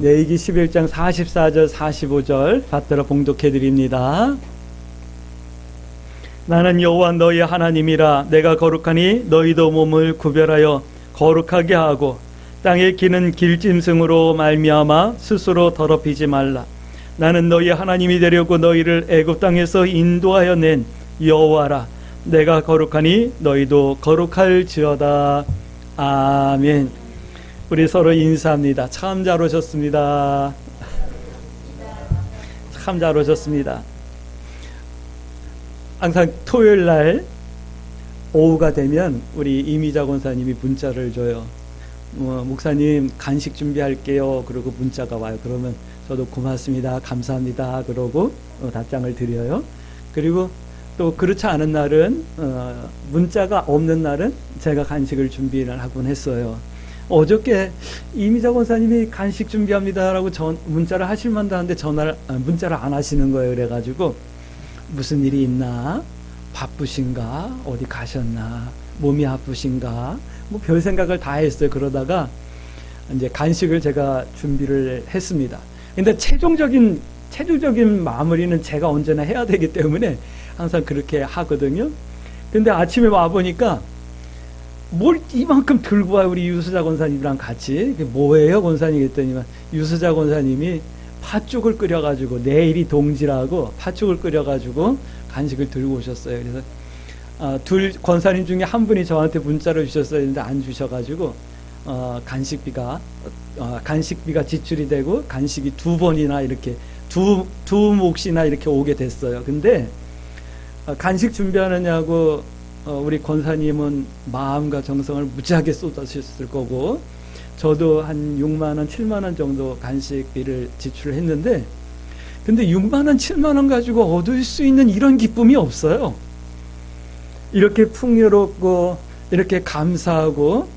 레위기 11장 44절 45절 받들어 봉독해 드립니다. 나는 여호와 너희 하나님이라. 내가 거룩하니 너희도 몸을 구별하여 거룩하게 하고 땅에 기는 길짐승으로 말미암아 스스로 더럽히지 말라. 나는 너희 하나님이 되려고 너희를 애굽 땅에서 인도하여 낸 여호와라. 내가 거룩하니 너희도 거룩할지어다. 아멘. 우리 서로 인사합니다. 참 잘 오셨습니다. 참 잘 오셨습니다. 항상 토요일 날 오후가 되면 우리 이미자 권사님이 문자를 줘요. 목사님 간식 준비할게요. 그러고 문자가 와요. 그러면 저도 고맙습니다. 감사합니다. 그러고 답장을 드려요. 그리고 또 그렇지 않은 날은 문자가 없는 날은 제가 간식을 준비를 하곤 했어요. 어저께 이미자 권사님이 간식 준비합니다라고 문자를 하실 만도 한데 문자를 안 하시는 거예요. 그래가지고 무슨 일이 있나? 바쁘신가? 어디 가셨나? 몸이 아프신가? 뭐 별 생각을 다 했어요. 그러다가 이제 간식을 제가 준비를 했습니다. 근데 최종적인 마무리는 제가 언제나 해야 되기 때문에 항상 그렇게 하거든요. 근데 아침에 와보니까 뭘 이만큼 들고 와요. 우리 유수자 권사님이랑 같이. 뭐예요 권사님 했더니만 유수자 권사님이 팥죽을 끓여가지고 내일이 동지라고 팥죽을 끓여가지고 간식을 들고 오셨어요. 그래서 둘 권사님 중에 한 분이 저한테 문자를 주셨어야 했는데 안 주셔가지고 간식비가 지출이 되고 간식이 두 번이나 이렇게 두 몫이나 이렇게 오게 됐어요. 근데 간식 준비하느냐고 우리 권사님은 마음과 정성을 무지하게 쏟아주셨을 거고 저도 한 6만원, 7만원 정도 간식비를 지출했는데 근데 6만원, 7만원 가지고 얻을 수 있는 이런 기쁨이 없어요. 이렇게 풍요롭고 이렇게 감사하고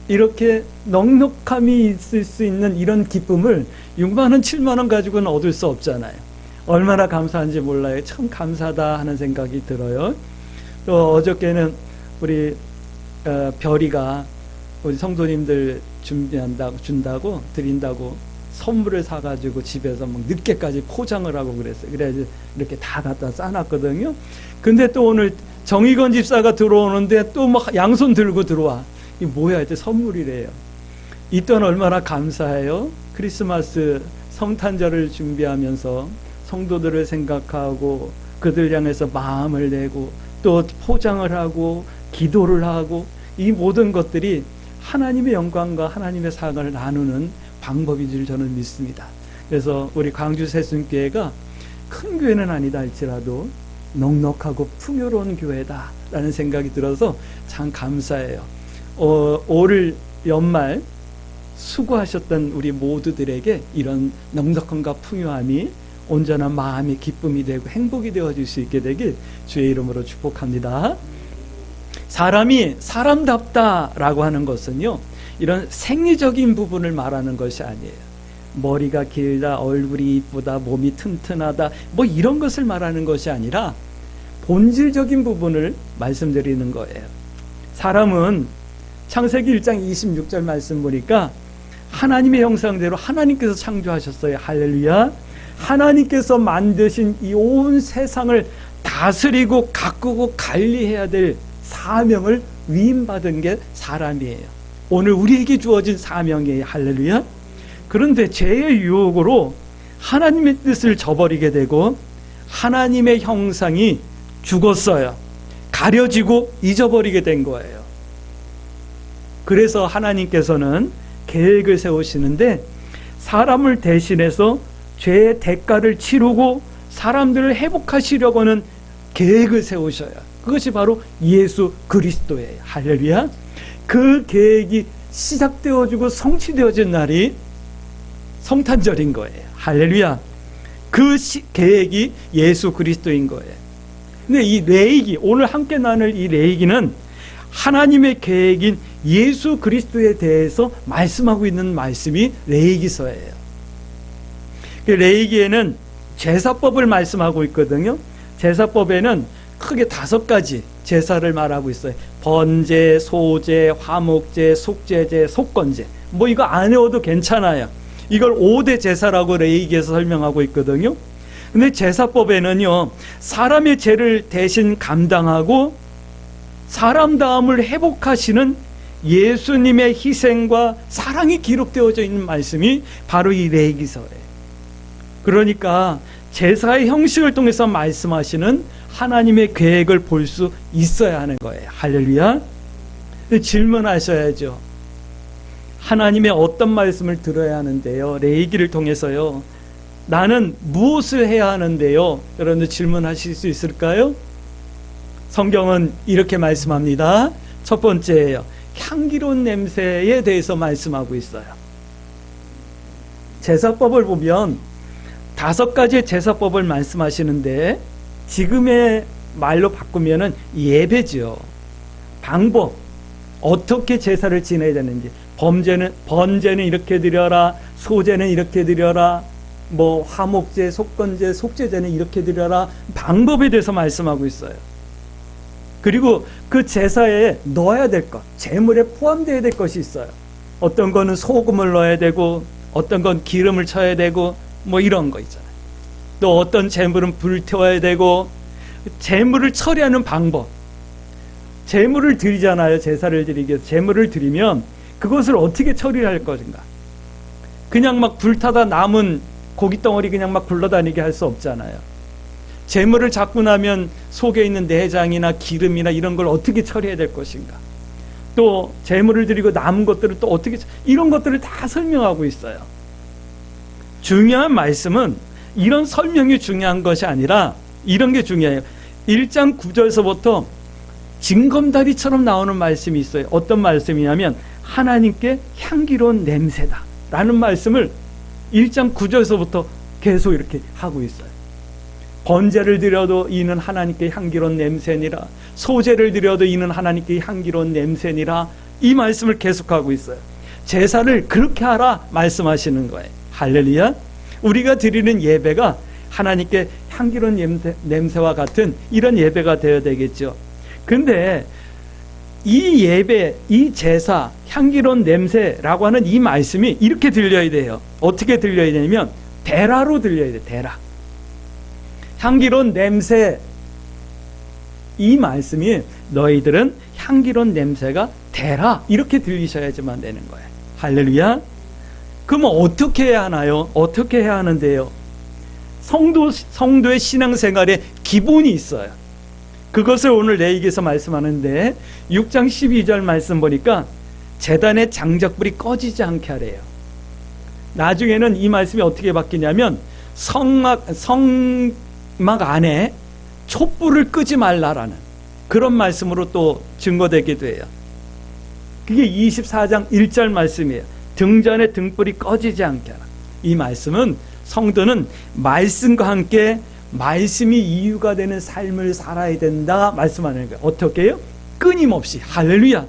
이렇게 넉넉함이 있을 수 있는 이런 기쁨을 6만원, 7만원 가지고는 얻을 수 없잖아요. 얼마나 감사한지 몰라요. 참 감사하다 하는 생각이 들어요. 또 어저께는 우리 별이가 우리 성도님들 준다고 드린다고 선물을 사가지고 집에서 막 늦게까지 포장을 하고 그랬어요. 그래서 이렇게 다 갖다 싸놨거든요. 근데 또 오늘 정의건 집사가 들어오는데 또 막 양손 들고 들어와. 이 뭐야? 이제 선물이래요. 이 또한 얼마나 감사해요. 크리스마스 성탄절을 준비하면서 성도들을 생각하고 그들 향해서 마음을 내고 또 포장을 하고 기도를 하고 이 모든 것들이 하나님의 영광과 하나님의 사랑을 나누는 방법인 줄 저는 믿습니다. 그래서 우리 광주 새순교회가 큰 교회는 아니다 할지라도 넉넉하고 풍요로운 교회다라는 생각이 들어서 참 감사해요. 올 연말 수고하셨던 우리 모두들에게 이런 넉넉함과 풍요함이 온전한 마음의 기쁨이 되고 행복이 되어질 수 있게 되길 주의 이름으로 축복합니다. 사람이 사람답다라고 하는 것은요, 이런 생리적인 부분을 말하는 것이 아니에요. 머리가 길다, 얼굴이 이쁘다, 몸이 튼튼하다, 뭐 이런 것을 말하는 것이 아니라 본질적인 부분을 말씀드리는 거예요. 사람은 창세기 1장 26절 말씀 보니까 하나님의 형상대로 하나님께서 창조하셨어요. 할렐루야. 하나님께서 만드신 이 온 세상을 다스리고 가꾸고 관리해야 될 사명을 위임받은 게 사람이에요. 오늘 우리에게 주어진 사명이에요. 할렐루야. 그런데 죄의 유혹으로 하나님의 뜻을 저버리게 되고 하나님의 형상이 죽었어요. 가려지고 잊어버리게 된 거예요. 그래서 하나님께서는 계획을 세우시는데 사람을 대신해서 죄의 대가를 치르고 사람들을 회복하시려고 하는 계획을 세우셔요. 그것이 바로 예수 그리스도예요. 할렐루야. 그 계획이 시작되어지고 성취되어진 날이 성탄절인 거예요. 할렐루야. 그 계획이 예수 그리스도인 거예요. 근데 이 레위기, 오늘 함께 나눌 이 레위기는 하나님의 계획인 예수 그리스도에 대해서 말씀하고 있는 말씀이 레위기서예요. 레위기에는 제사법을 말씀하고 있거든요. 제사법에는 크게 5가지 제사를 말하고 있어요. 번제, 소제, 화목제, 속죄제, 속건제. 뭐 이거 안 외워도 괜찮아요. 이걸 5대 제사라고 레위기에서 설명하고 있거든요. 근데 제사법에는요, 사람의 죄를 대신 감당하고 사람 다음을 회복하시는 예수님의 희생과 사랑이 기록되어져 있는 말씀이 바로 이 레위기서예요. 그러니까 제사의 형식을 통해서 말씀하시는 하나님의 계획을 볼 수 있어야 하는 거예요. 할렐루야. 질문하셔야죠. 하나님의 어떤 말씀을 들어야 하는데요? 레위기를 통해서요. 나는 무엇을 해야 하는데요? 여러분들 질문하실 수 있을까요? 성경은 이렇게 말씀합니다. 첫 번째예요. 향기로운 냄새에 대해서 말씀하고 있어요. 제사법을 보면 5가지의 제사법을 말씀하시는데 지금의 말로 바꾸면은 예배죠. 방법, 어떻게 제사를 지내야 되는지, 번제는 이렇게 드려라, 소제는 이렇게 드려라, 뭐 화목제, 속건제, 속죄제는 이렇게 드려라, 방법에 대해서 말씀하고 있어요. 그리고 그 제사에 넣어야 될 것, 제물에 포함되어야 될 것이 있어요. 어떤 거는 소금을 넣어야 되고, 어떤 건 기름을 쳐야 되고, 뭐 이런 거 있잖아요. 또 어떤 제물은 불태워야 되고, 제물을 처리하는 방법. 제물을 드리잖아요. 제사를 드리기 위해서 제물을 드리면 그것을 어떻게 처리를 할 것인가. 그냥 막 불타다 남은 고깃덩어리 그냥 막 굴러다니게 할 수 없잖아요. 제물을 잡고 나면 속에 있는 내장이나 기름이나 이런 걸 어떻게 처리해야 될 것인가. 또 제물을 드리고 남은 것들을 또 어떻게, 이런 것들을 다 설명하고 있어요. 중요한 말씀은 이런 설명이 중요한 것이 아니라 이런 게 중요해요. 1장 9절에서부터 징검다리처럼 나오는 말씀이 있어요. 어떤 말씀이냐면 하나님께 향기로운 냄새다 라는 말씀을 1장 9절에서부터 계속 이렇게 하고 있어요. 번제를 드려도 이는 하나님께 향기로운 냄새니라, 소제를 드려도 이는 하나님께 향기로운 냄새니라, 이 말씀을 계속하고 있어요. 제사를 그렇게 하라 말씀하시는 거예요. 할렐루야. 우리가 드리는 예배가 하나님께 향기로운 냄새와 같은 이런 예배가 되어야 되겠죠. 근데 이 예배, 이 제사, 향기로운 냄새라고 하는 이 말씀이 이렇게 들려야 돼요. 어떻게 들려야 되냐면 대라로 들려야 돼요. 대라. 향기로운 냄새, 이 말씀이 너희들은 향기로운 냄새가 대라, 이렇게 들리셔야지만 되는 거예요. 할렐루야. 그럼 어떻게 해야 하나요? 어떻게 해야 하는데요? 성도의 신앙생활에 기본이 있어요. 그것을 오늘 레위기에서 말씀하는데 6장 12절 말씀 보니까 제단의 장작불이 꺼지지 않게 하래요. 나중에는 이 말씀이 어떻게 바뀌냐면 성막 안에 촛불을 끄지 말라라는 그런 말씀으로 또 증거되기도 해요. 그게 24장 1절 말씀이에요. 등잔의 등불이 꺼지지 않게 하라. 이 말씀은 성도는 말씀과 함께 말씀이 이유가 되는 삶을 살아야 된다 말씀하는 거예요. 어떻게 해요? 끊임없이. 할렐루야.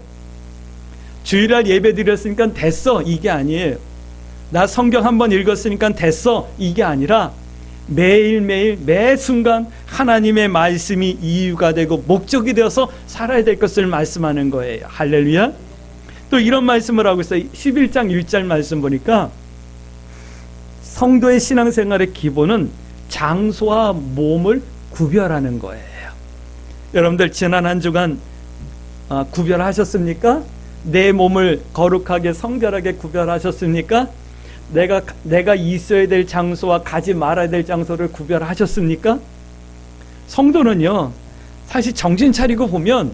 주일날 예배 드렸으니까 됐어, 이게 아니에요. 나 성경 한번 읽었으니까 됐어, 이게 아니라 매일매일 매 순간 하나님의 말씀이 이유가 되고 목적이 되어서 살아야 될 것을 말씀하는 거예요. 할렐루야. 또 이런 말씀을 하고 있어요. 11장 1절 말씀 보니까 성도의 신앙생활의 기본은 장소와 몸을 구별하는 거예요. 여러분들 지난 한 주간 구별하셨습니까? 내 몸을 거룩하게 성결하게 구별하셨습니까? 내가 있어야 될 장소와 가지 말아야 될 장소를 구별하셨습니까? 성도는요, 사실 정신 차리고 보면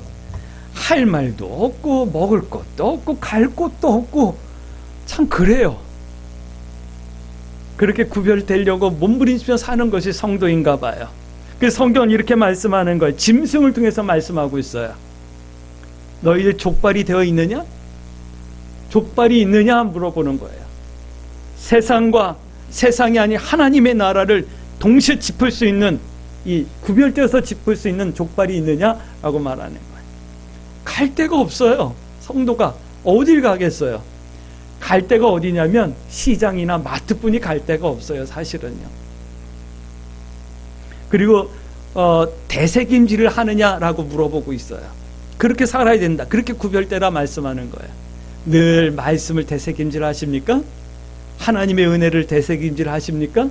할 말도 없고 먹을 것도 없고 갈 곳도 없고 참 그래요. 그렇게 구별되려고 몸부림치며 사는 것이 성도인가 봐요. 그래서 성경은 이렇게 말씀하는 거예요. 짐승을 통해서 말씀하고 있어요. 너희들 족발이 되어 있느냐? 족발이 있느냐? 물어보는 거예요. 세상과 세상이 아닌 하나님의 나라를 동시에 짚을 수 있는, 이 구별되어서 짚을 수 있는 족발이 있느냐라고 말하는 거예요. 갈 데가 없어요. 성도가 어딜 가겠어요? 갈 데가 어디냐면 시장이나 마트뿐이 갈 데가 없어요, 사실은요. 그리고 대세김질을 하느냐라고 물어보고 있어요. 그렇게 살아야 된다, 그렇게 구별되라 말씀하는 거예요. 늘 말씀을 대세김질 하십니까? 하나님의 은혜를 되새김질 하십니까?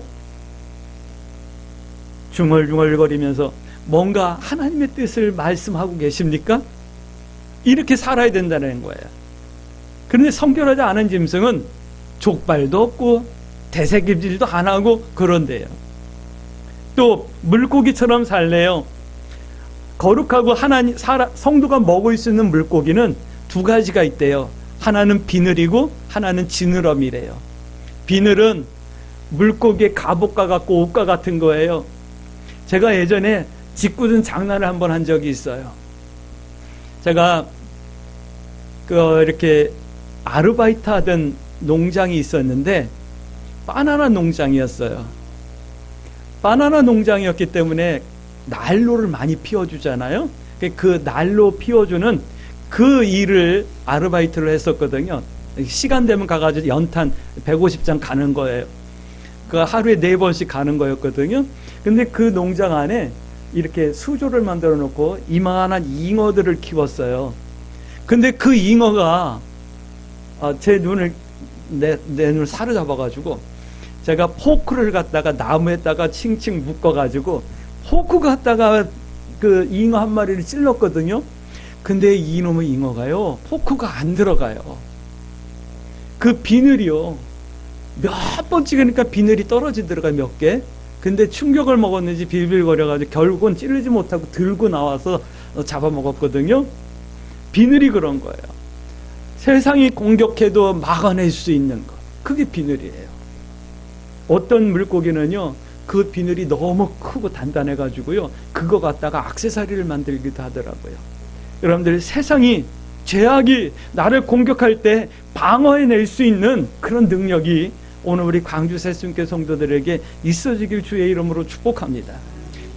중얼중얼거리면서 뭔가 하나님의 뜻을 말씀하고 계십니까? 이렇게 살아야 된다는 거예요. 그런데 성결하지 않은 짐승은 족발도 없고 되새김질도 안 하고 그런데요. 또 물고기처럼 살래요. 거룩하고 성도가 먹을 수 있는 물고기는 두 가지가 있대요. 하나는 비늘이고 하나는 지느러미래요. 비늘은 물고기의 갑옷과 같고 옷과 같은 거예요. 제가 예전에 짓궂은 장난을 한번 한 적이 있어요. 제가 이렇게 아르바이트 하던 농장이 있었는데 바나나 농장이었어요. 바나나 농장이었기 때문에 난로를 많이 피워주잖아요. 그 난로 피워주는 그 일을 아르바이트를 했었거든요. 시간 되면 가가지고 연탄 150장 가는 거예요. 그 하루에 4번씩 가는 거였거든요. 근데 그 농장 안에 이렇게 수조를 만들어 놓고 이만한 잉어들을 키웠어요. 근데 그 잉어가 제 눈을 내 눈을 사로잡아가지고 제가 포크를 갖다가 나무에다가 칭칭 묶어가지고 포크 갖다가 그 잉어 한 마리를 찔렀거든요. 근데 이놈의 잉어가요, 포크가 안 들어가요. 그 비늘이요, 몇 번 찍으니까 비늘이 떨어지더라고요, 몇 개. 근데 충격을 먹었는지 빌빌거려가지고 결국은 찌르지 못하고 들고 나와서 잡아먹었거든요. 비늘이 그런 거예요. 세상이 공격해도 막아낼 수 있는 것, 그게 비늘이에요. 어떤 물고기는요, 그 비늘이 너무 크고 단단해가지고요, 그거 갖다가 액세서리를 만들기도 하더라고요. 여러분들, 세상이, 죄악이 나를 공격할 때 방어해낼 수 있는 그런 능력이 오늘 우리 광주 새순교 성도들에게 있어지길 주의 이름으로 축복합니다.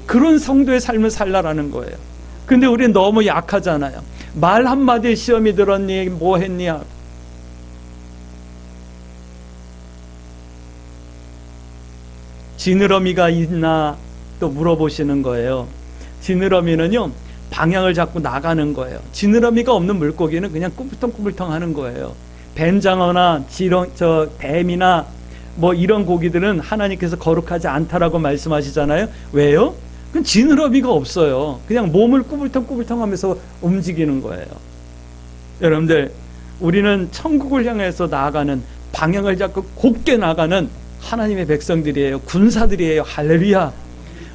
그런 성도의 삶을 살라라는 거예요. 근데 우리는 너무 약하잖아요. 말 한마디에 시험이 들었니? 뭐 했니? 지느러미가 있나 또 물어보시는 거예요. 지느러미는요, 방향을 잡고 나가는 거예요. 지느러미가 없는 물고기는 그냥 꾸불텅꾸불텅 하는 거예요. 뱀장어나 뱀이나 뭐 이런 고기들은 하나님께서 거룩하지 않다라고 말씀하시잖아요. 왜요? 그건 지느러미가 없어요. 그냥 몸을 꾸불텅꾸불텅 하면서 움직이는 거예요. 여러분들, 우리는 천국을 향해서 나아가는, 방향을 잡고 곧게 나가는 하나님의 백성들이에요. 군사들이에요. 할렐루야.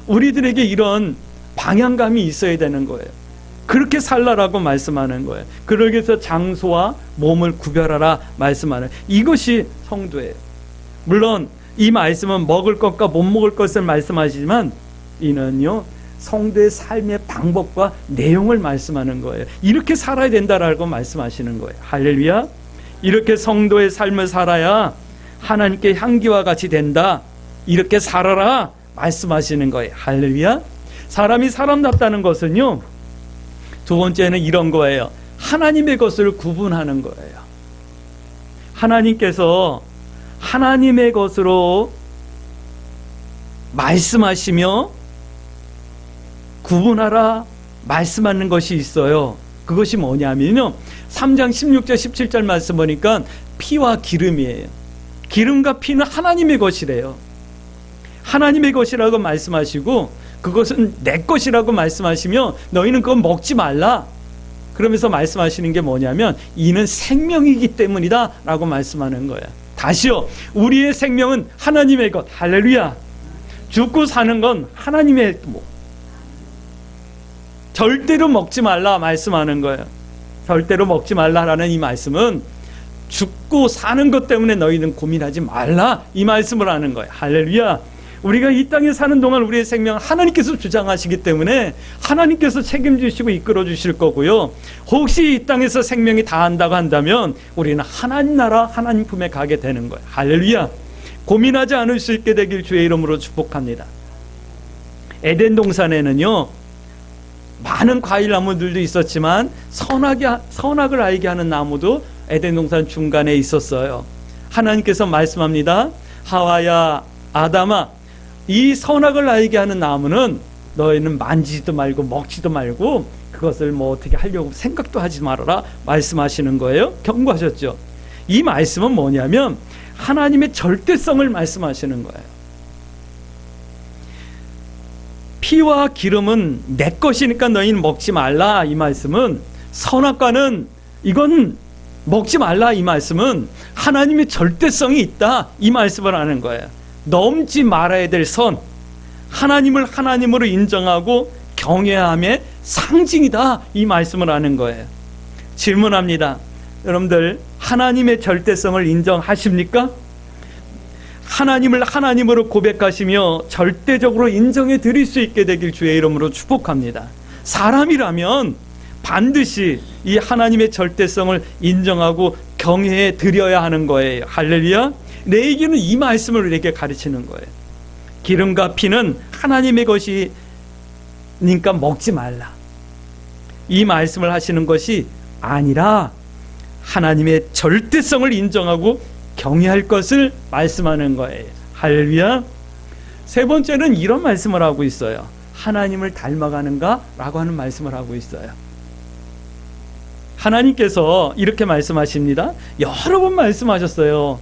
우리들에게 이런 방향감이 있어야 되는 거예요. 그렇게 살라라고 말씀하는 거예요. 그러기 위해서 장소와 몸을 구별하라 말씀하는, 이것이 성도예요. 물론 이 말씀은 먹을 것과 못 먹을 것을 말씀하시지만 이는요, 성도의 삶의 방법과 내용을 말씀하는 거예요. 이렇게 살아야 된다라고 말씀하시는 거예요. 할렐루야. 이렇게 성도의 삶을 살아야 하나님께 향기와 같이 된다. 이렇게 살아라 말씀하시는 거예요. 할렐루야. 사람이 사람답다는 것은요, 두 번째는 이런 거예요. 하나님의 것을 구분하는 거예요. 하나님께서 하나님의 것으로 말씀하시며 구분하라 말씀하는 것이 있어요. 그것이 뭐냐면요, 3장 16절 17절 말씀 보니까 피와 기름이에요. 기름과 피는 하나님의 것이래요. 하나님의 것이라고 말씀하시고 그것은 내 것이라고 말씀하시며 너희는 그건 먹지 말라. 그러면서 말씀하시는 게 뭐냐면 이는 생명이기 때문이다 라고 말씀하는 거예요. 다시요, 우리의 생명은 하나님의 것. 할렐루야. 죽고 사는 건 하나님의 절대로 먹지 말라 말씀하는 거예요. 절대로 먹지 말라라는 이 말씀은 죽고 사는 것 때문에 너희는 고민하지 말라 이 말씀을 하는 거예요. 할렐루야. 우리가 이 땅에 사는 동안 우리의 생명은 하나님께서 주장하시기 때문에 하나님께서 책임지시고 이끌어 주실 거고요. 혹시 이 땅에서 생명이 다한다고 한다면 우리는 하나님 나라 하나님 품에 가게 되는 거예요. 할렐루야. 고민하지 않을 수 있게 되길 주의 이름으로 축복합니다. 에덴 동산에는요, 많은 과일 나무들도 있었지만 선악을 알게 하는 나무도 에덴 동산 중간에 있었어요. 하나님께서 말씀합니다. 하와야, 아담아, 이 선악을 알게 하는 나무는 너희는 만지지도 말고 먹지도 말고 그것을 뭐 어떻게 하려고 생각도 하지 말아라 말씀하시는 거예요. 경고하셨죠. 이 말씀은 뭐냐면 하나님의 절대성을 말씀하시는 거예요. 피와 기름은 내 것이니까 너희는 먹지 말라, 이 말씀은, 선악과는 이건 먹지 말라, 이 말씀은 하나님의 절대성이 있다, 이 말씀을 하는 거예요. 넘지 말아야 될 선, 하나님을 하나님으로 인정하고 경외함의 상징이다, 이 말씀을 하는 거예요. 질문합니다. 여러분들 하나님의 절대성을 인정하십니까? 하나님을 하나님으로 고백하시며 절대적으로 인정해 드릴 수 있게 되길 주의 이름으로 축복합니다. 사람이라면 반드시 이 하나님의 절대성을 인정하고 경외해 드려야 하는 거예요. 할렐루야. 레위기는 이 말씀을 우리에게 가르치는 거예요. 기름과 피는 하나님의 것이니까 먹지 말라, 이 말씀을 하시는 것이 아니라 하나님의 절대성을 인정하고 경외할 것을 말씀하는 거예요. 할렐루야. 세 번째는 이런 말씀을 하고 있어요. 하나님을 닮아가는가? 라고 하는 말씀을 하고 있어요. 하나님께서 이렇게 말씀하십니다. 여러 번 말씀하셨어요.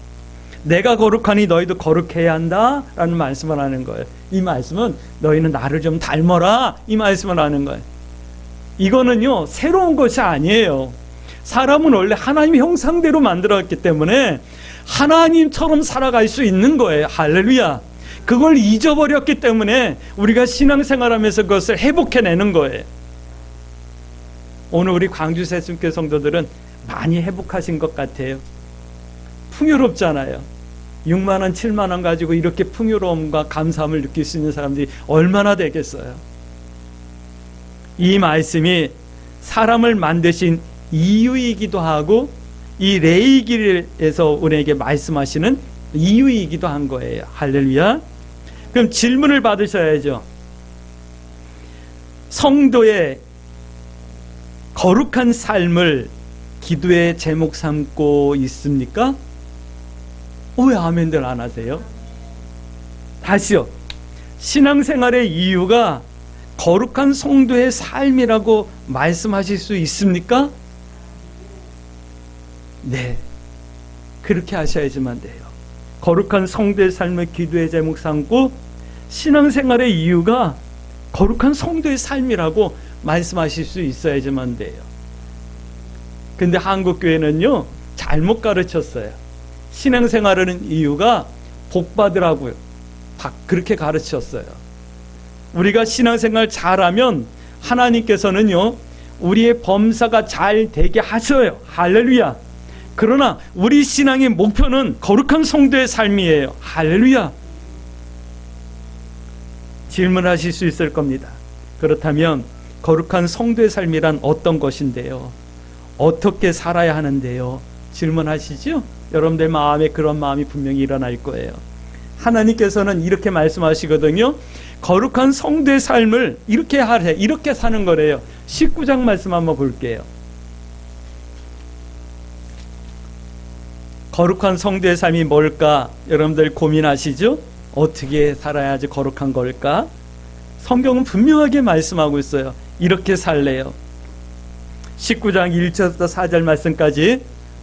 내가 거룩하니 너희도 거룩해야 한다, 라는 말씀을 하는 거예요. 이 말씀은 너희는 나를 좀 닮아라, 이 말씀을 하는 거예요. 이거는요, 새로운 것이 아니에요. 사람은 원래 하나님의 형상대로 만들었기 때문에 하나님처럼 살아갈 수 있는 거예요. 할렐루야. 그걸 잊어버렸기 때문에 우리가 신앙생활하면서 그것을 회복해내는 거예요. 오늘 우리 광주 새순교 성도들은 많이 회복하신 것 같아요. 풍요롭잖아요. 6만 원, 7만 원 가지고 이렇게 풍요로움과 감사함을 느낄 수 있는 사람들이 얼마나 되겠어요. 이 말씀이 사람을 만드신 이유이기도 하고 이 레위기에서 우리에게 말씀하시는 이유이기도 한 거예요. 할렐루야. 그럼 질문을 받으셔야죠. 성도의 거룩한 삶을 기도의 제목 삼고 있습니까? 왜 아멘들 안 하세요? 다시요. 신앙생활의 이유가 거룩한 성도의 삶이라고 말씀하실 수 있습니까? 네, 그렇게 하셔야지만 돼요. 거룩한 성도의 삶을 기도의 제목 삼고 신앙생활의 이유가 거룩한 성도의 삶이라고 말씀하실 수 있어야지만 돼요. 근데 한국교회는요, 잘못 가르쳤어요. 신앙생활하는 이유가 복받으라고요. 그렇게 가르쳤어요. 우리가 신앙생활 잘하면 하나님께서는요, 우리의 범사가 잘 되게 하셔요. 할렐루야. 그러나 우리 신앙의 목표는 거룩한 성도의 삶이에요. 할렐루야. 질문하실 수 있을 겁니다. 그렇다면 거룩한 성도의 삶이란 어떤 것인데요? 어떻게 살아야 하는데요? 질문하시죠? 여러분들 마음에 그런 마음이 분명히 일어날 거예요. 하나님께서는 이렇게 말씀하시거든요. 거룩한 성도의 삶을 이렇게 하래, 이렇게 사는 거래요. 19장 말씀 한번 볼게요. 거룩한 성도의 삶이 뭘까? 여러분들 고민하시죠? 어떻게 살아야지 거룩한 걸까? 성경은 분명하게 말씀하고 있어요. 이렇게 살래요. 19장 1절부터 4절 말씀까지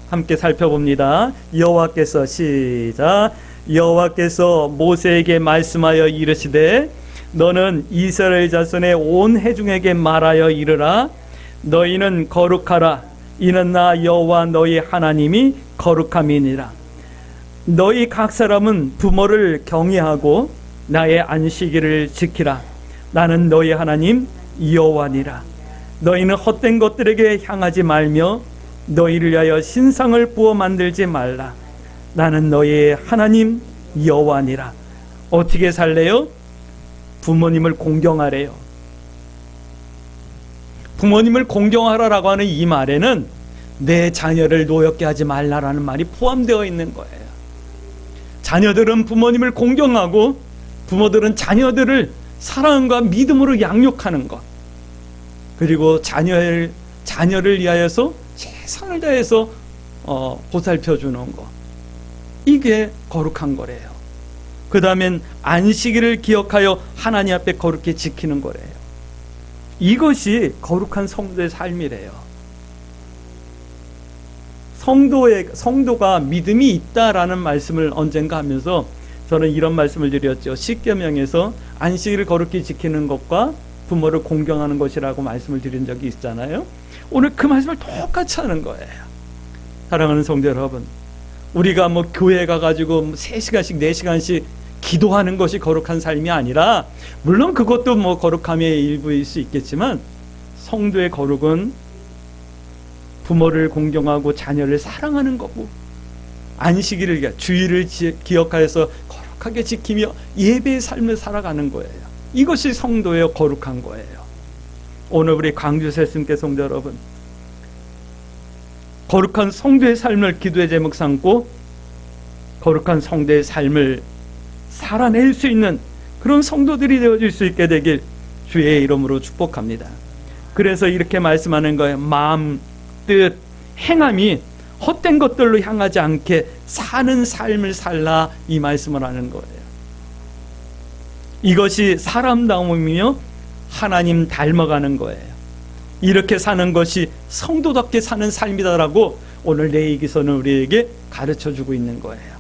함께 살펴봅니다. 여호와께서 시작. 여호와께서 모세에게 말씀하여 이르시되 너는 이스라엘 자손의 온 회중에게 말하여 이르라. 너희는 거룩하라. 이는 나 여호와 너희 하나님이 거룩함이니라. 너희 각 사람은 부모를 경외하고 나의 안식일을 지키라. 나는 너희 하나님 여호와니라. 너희는 헛된 것들에게 향하지 말며 너희를 위하여 신상을 부어 만들지 말라. 나는 너희의 하나님 여호와니라. 어떻게 살래요? 부모님을 공경하래요. 부모님을 공경하라라고 하는 이 말에는 내 자녀를 노엽게 하지 말라라는 말이 포함되어 있는 거예요. 자녀들은 부모님을 공경하고 부모들은 자녀들을 사랑과 믿음으로 양육하는 것, 그리고 자녀를 위하여서 최선을 다해서 보살펴주는 것, 이게 거룩한 거래요. 그 다음엔 안식일을 기억하여 하나님 앞에 거룩히 지키는 거래요. 이것이 거룩한 성도의 삶이래요. 성도가 믿음이 있다라는 말씀을 언젠가 하면서 저는 이런 말씀을 드렸죠. 십계명에서 안식일을 거룩히 지키는 것과 부모를 공경하는 것이라고 말씀을 드린 적이 있잖아요. 오늘 그 말씀을 똑같이 하는 거예요. 사랑하는 성도 여러분, 우리가 뭐 교회 가가지고 3시간씩 4시간씩 기도하는 것이 거룩한 삶이 아니라, 물론 그것도 뭐 거룩함의 일부일 수 있겠지만, 성도의 거룩은 부모를 공경하고 자녀를 사랑하는 거고, 안식일을, 주일을 기억하여서 거룩하게 지키며 예배의 삶을 살아가는 거예요. 이것이 성도의 거룩한 거예요. 오늘 우리 광주 새순교 성도 여러분, 거룩한 성도의 삶을 기도의 제목 삼고 거룩한 성도의 삶을 살아낼 수 있는 그런 성도들이 되어질 수 있게 되길 주의 이름으로 축복합니다. 그래서 이렇게 말씀하는 거예요. 마음, 뜻, 행함이 헛된 것들로 향하지 않게 사는 삶을 살라, 이 말씀을 하는 거예요. 이것이 사람다움이며 하나님 닮아가는 거예요. 이렇게 사는 것이 성도답게 사는 삶이다라고 오늘 레위기서는 우리에게 가르쳐주고 있는 거예요.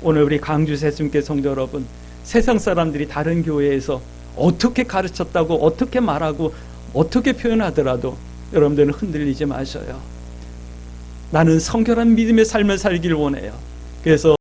오늘 우리 광주 새순교 성도 여러분, 세상 사람들이 다른 교회에서 어떻게 가르쳤다고 어떻게 말하고 어떻게 표현하더라도 여러분들은 흔들리지 마셔요. 나는 성결한 믿음의 삶을 살기를 원해요. 그래서